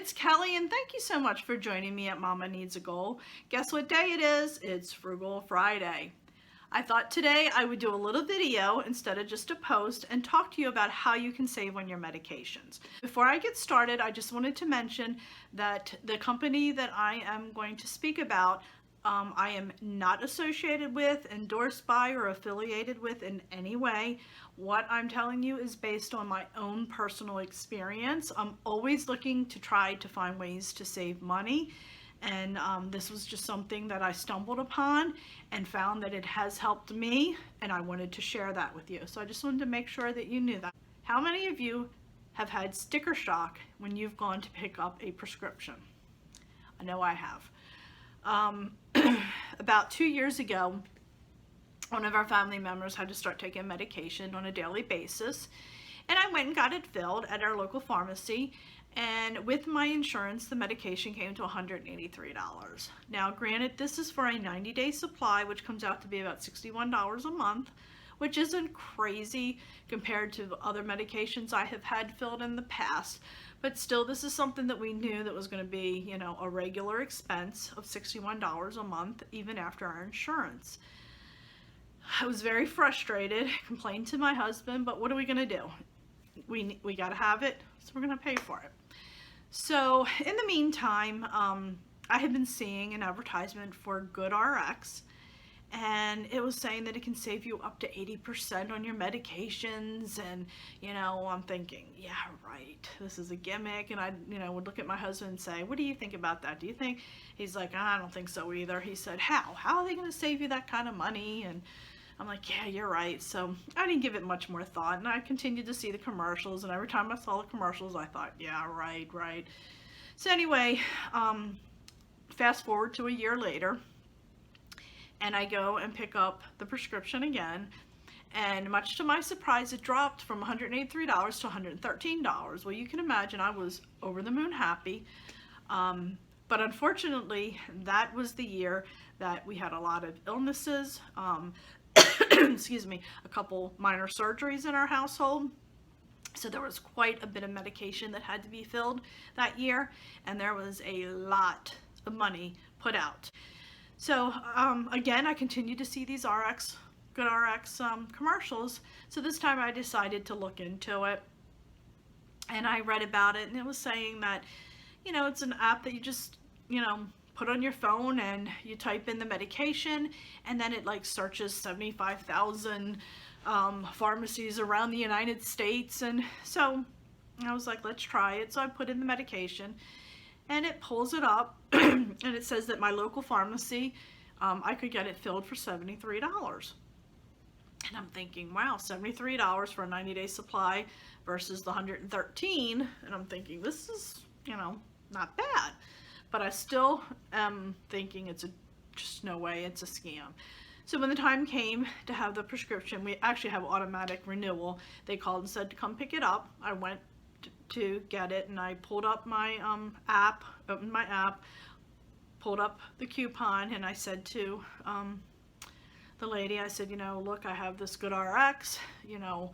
it's Kelly, and thank you so much for joining me at Mama Needs a Goal. Guess what day it is? It's Frugal Friday. I thought today I would do a little video instead of just a post and talk to you about how you can save on your medications. Before I get started, I just wanted to mention that the company that I am going to speak about, I am not associated with, endorsed by, or affiliated with in any way. What I'm telling you is based on my own personal experience. I'm always looking to try to find ways to save money, and this was just something that I stumbled upon and found that it has helped me, and I wanted to share that with you. So I just wanted to make sure that you knew that. How many of you have had sticker shock when you've gone to pick up a prescription? I know I have. About 2 years ago, one of our family members had to start taking medication on a daily basis, and I went and got it filled at our local pharmacy, and with my insurance the medication came to $183. Now granted, this is for a 90-day supply, which comes out to be about $61 a month, which isn't crazy compared to other medications I have had filled in the past, but still this is something that we knew that was going to be, you know, a regular expense of $61 a month even after our insurance. I was very frustrated, complained to my husband, but what are we going to do? We got to have it, so we're going to pay for it. So in the meantime, I had been seeing an advertisement for GoodRx, and it was saying that it can save you up to 80% on your medications, and you know, I'm thinking, yeah, right, this is a gimmick. And I, you know, would look at my husband and say, what do you think about that? Do you think? He's like, I don't think so either. He said, how are they going to save you that kind of money? And I'm like, yeah, you're right. So I didn't give it much more thought, and I continued to see the commercials, and every time I saw the commercials I thought, yeah, right. So anyway, fast forward to a year later, and I go and pick up the prescription again, and much to my surprise it dropped from $183 to $113. Well, you can imagine I was over the moon happy, but unfortunately that was the year that we had a lot of illnesses, excuse me, a couple minor surgeries in our household. So there was quite a bit of medication that had to be filled that year, and there was a lot of money put out. So again, I continued to see these GoodRx commercials. So this time I decided to look into it, and I read about it, and it was saying that, you know, it's an app that you just, you know, put on your phone and you type in the medication, and then it like searches 75,000 pharmacies around the United States. And so I was like, let's try it. So I put in the medication, and it pulls it up and it says that my local pharmacy, I could get it filled for $73. And I'm thinking, wow, $73 for a 90-day supply versus the $113. And I'm thinking, this is, you know, not bad. But I still am thinking just no way, it's a scam. So when the time came to have the prescription, we actually have automatic renewal. They called and said to come pick it up. I went to get it, and I pulled up my app, opened my app, pulled up the coupon, and I said to the lady, I said, you know, look, I have this GoodRx, you know,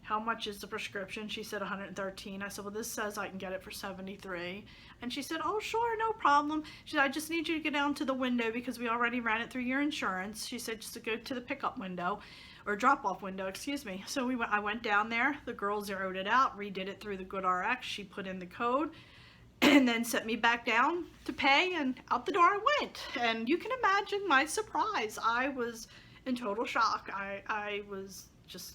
how much is the prescription? She said $113. I said, well, this says I can get it for $73. And she said, oh, sure, no problem. She said, I just need you to get down to the window because we already ran it through your insurance. She said, just to go to the pickup window, or drop-off window, excuse me. So I went down there. The girl zeroed it out, redid it through the GoodRx. She put in the code, and then sent me back down to pay, and out the door I went. And you can imagine my surprise. I was in total shock. I was just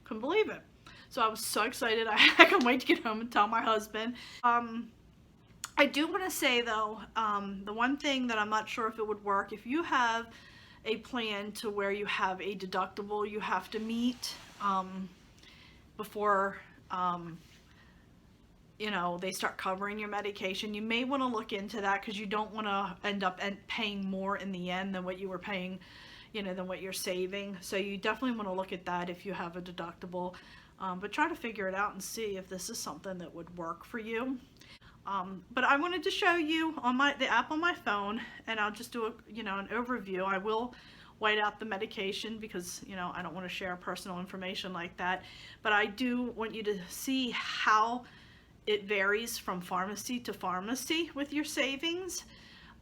couldn't believe it. So I was so excited. I couldn't wait to get home and tell my husband. I do want to say though, the one thing that I'm not sure if it would work, if you have a plan to where you have a deductible you have to meet before you know, they start covering your medication, you may want to look into that, because you don't want to end up paying more in the end than what you were paying, you know, than what you're saving. So you definitely want to look at that if you have a deductible, but try to figure it out and see if this is something that would work for you. But I wanted to show you on the app on my phone, and I'll just do a, you know, an overview. I will white out the medication because, you know, I don't want to share personal information like that, but I do want you to see how it varies from pharmacy to pharmacy with your savings.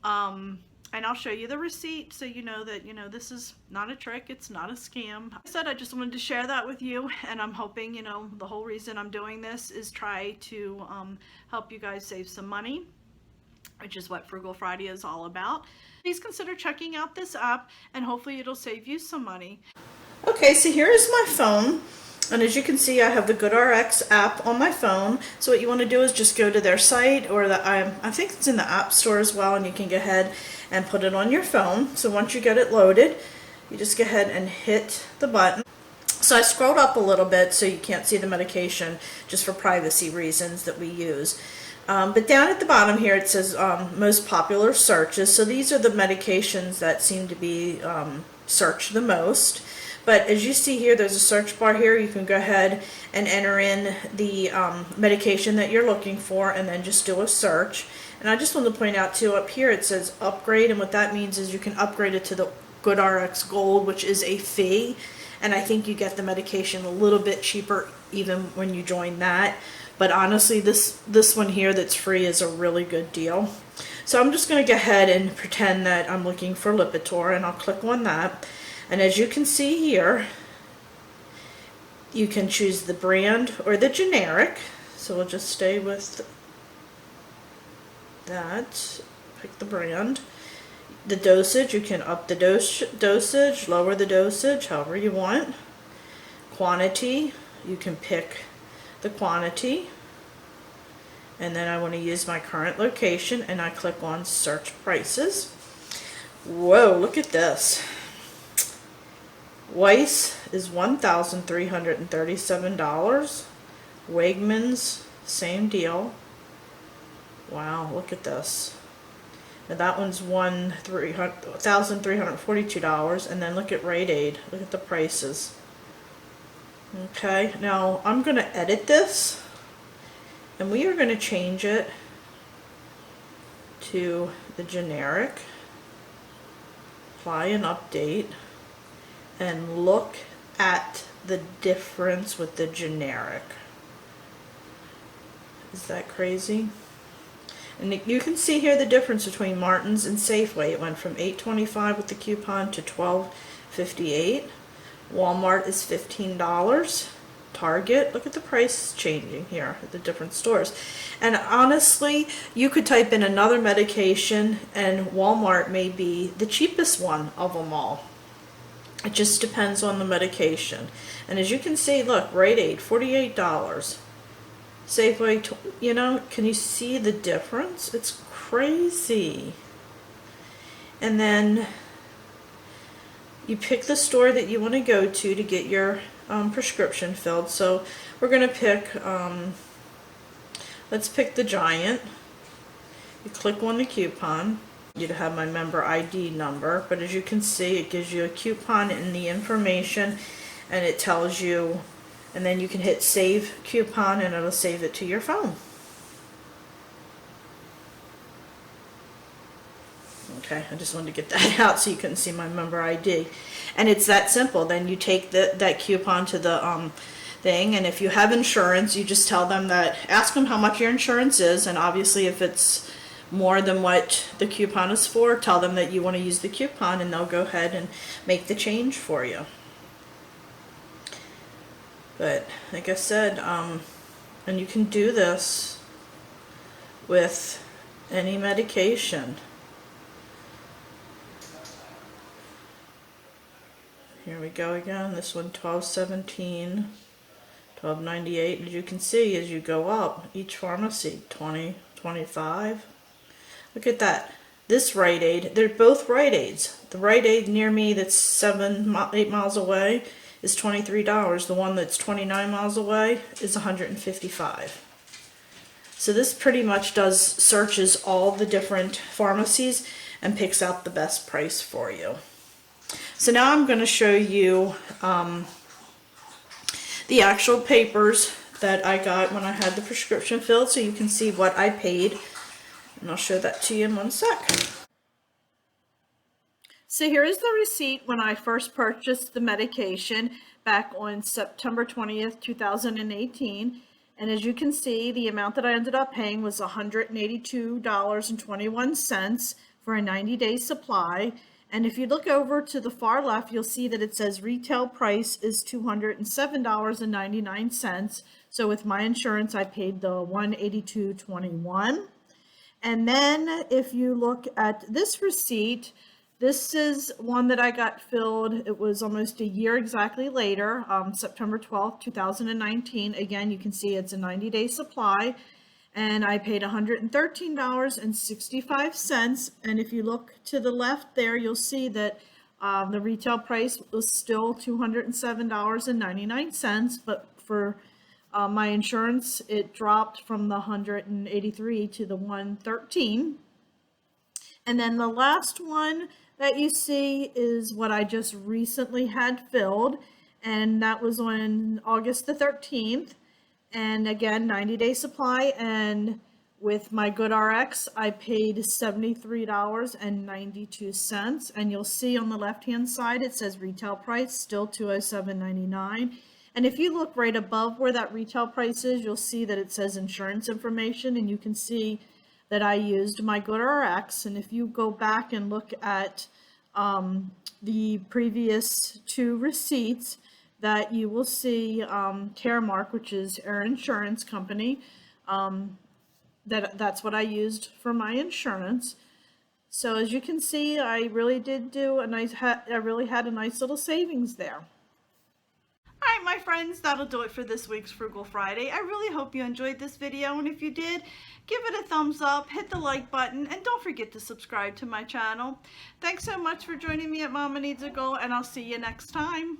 And I'll show you the receipt so you know that, this is not a trick, it's not a scam. I said I just wanted to share that with you, and I'm hoping, the whole reason I'm doing this is try to help you guys save some money, which is what Frugal Friday is all about. Please consider checking out this app, and hopefully it'll save you some money. Okay, so here is my phone. And as you can see, I have the GoodRx app on my phone. So what you want to do is just go to their site, or I think it's in the App Store as well, and you can go ahead and put it on your phone. So once you get it loaded, you just go ahead and hit the button. So I scrolled up a little bit so you can't see the medication, just for privacy reasons that we use. But down at the bottom here it says most popular searches. So these are the medications that seem to be searched the most. But as you see here, there's a search bar here. You can go ahead and enter in the medication that you're looking for, and then just do a search. And I just want to point out too, up here it says upgrade, and what that means is you can upgrade it to the GoodRx Gold, which is a fee. And I think you get the medication a little bit cheaper even when you join that. But honestly, this one here that's free is a really good deal. So I'm just going to go ahead and pretend that I'm looking for Lipitor, and I'll click on that. And as you can see here, you can choose the brand or the generic. So we'll just stay with that. Pick the brand. The dosage, you can up the dosage, lower the dosage, however you want. Quantity, you can pick the quantity. And then I want to use my current location, and I click on search prices. Whoa, look at this. Weiss is $1,337. Wegmans, same deal. Wow, look at this. Now that one's $1,342, and then look at Rite Aid. Look at the prices. Okay, now I'm going to edit this, and we are going to change it to the generic. Apply and update. And look at the difference with the generic. Is that crazy? And you can see here the difference between Martin's and Safeway. It went from $8.25 with the coupon to $12.58. Walmart is $15. Target, look at the price changing here at the different stores. And honestly, you could type in another medication and Walmart may be the cheapest one of them all. It just depends on the medication. And as you can see, look, Rite Aid, $48. Safeway, can you see the difference? It's crazy. And then you pick the store that you want to go to get your prescription filled. So we're going to pick, let's pick the Giant. You click on the coupon. You have my member ID number, but as you can see, it gives you a coupon and the information, and it tells you, and then you can hit save coupon and it'll save it to your phone. Okay, I just wanted to get that out so you couldn't see my member ID. And it's that simple. Then you take that coupon to the thing, and if you have insurance, you just tell them that, ask them how much your insurance is, and obviously if it's more than what the coupon is for, tell them that you want to use the coupon, and they'll go ahead and make the change for you. But like I said, and you can do this with any medication. Here we go again. This one, $12.17, $12.98. As you can see, as you go up, each pharmacy, $20, $25. Look at that. This Rite Aid, they're both Rite Aids. The Rite Aid near me that's 8 miles away is $23. The one that's 29 miles away is $155. So this pretty much searches all the different pharmacies and picks out the best price for you. So now I'm going to show you the actual papers that I got when I had the prescription filled, so you can see what I paid. And I'll show that to you in one sec. So here is the receipt when I first purchased the medication back on September 20th, 2018. And as you can see, the amount that I ended up paying was $182.21 for a 90-day supply. And if you look over to the far left, you'll see that it says retail price is $207.99. So with my insurance, I paid the $182.21. And then if you look at this receipt, this is one that I got filled. It was almost a year exactly later, September 12th, 2019. Again, you can see it's a 90-day supply, and I paid $113.65. And if you look to the left there, you'll see that the retail price was still $207.99, but for my insurance, it dropped from the 183 to the 113. And then the last one that you see is what I just recently had filled, and that was on August the 13th. And again, 90-day supply, and with my GoodRx, I paid $73.92. And you'll see on the left-hand side, it says retail price, still $207.99. And if you look right above where that retail price is, you'll see that it says insurance information, and you can see that I used my GoodRx. And if you go back and look at the previous two receipts, that you will see Caremark, which is our insurance company, that's what I used for my insurance. So as you can see, I really did do a nice, I really had a nice little savings there. All right, my friends, that'll do it for this week's Frugal Friday. I really hope you enjoyed this video, and if you did, give it a thumbs up, hit the like button, and don't forget to subscribe to my channel. Thanks so much for joining me at Mama Needs a Goal, and I'll see you next time.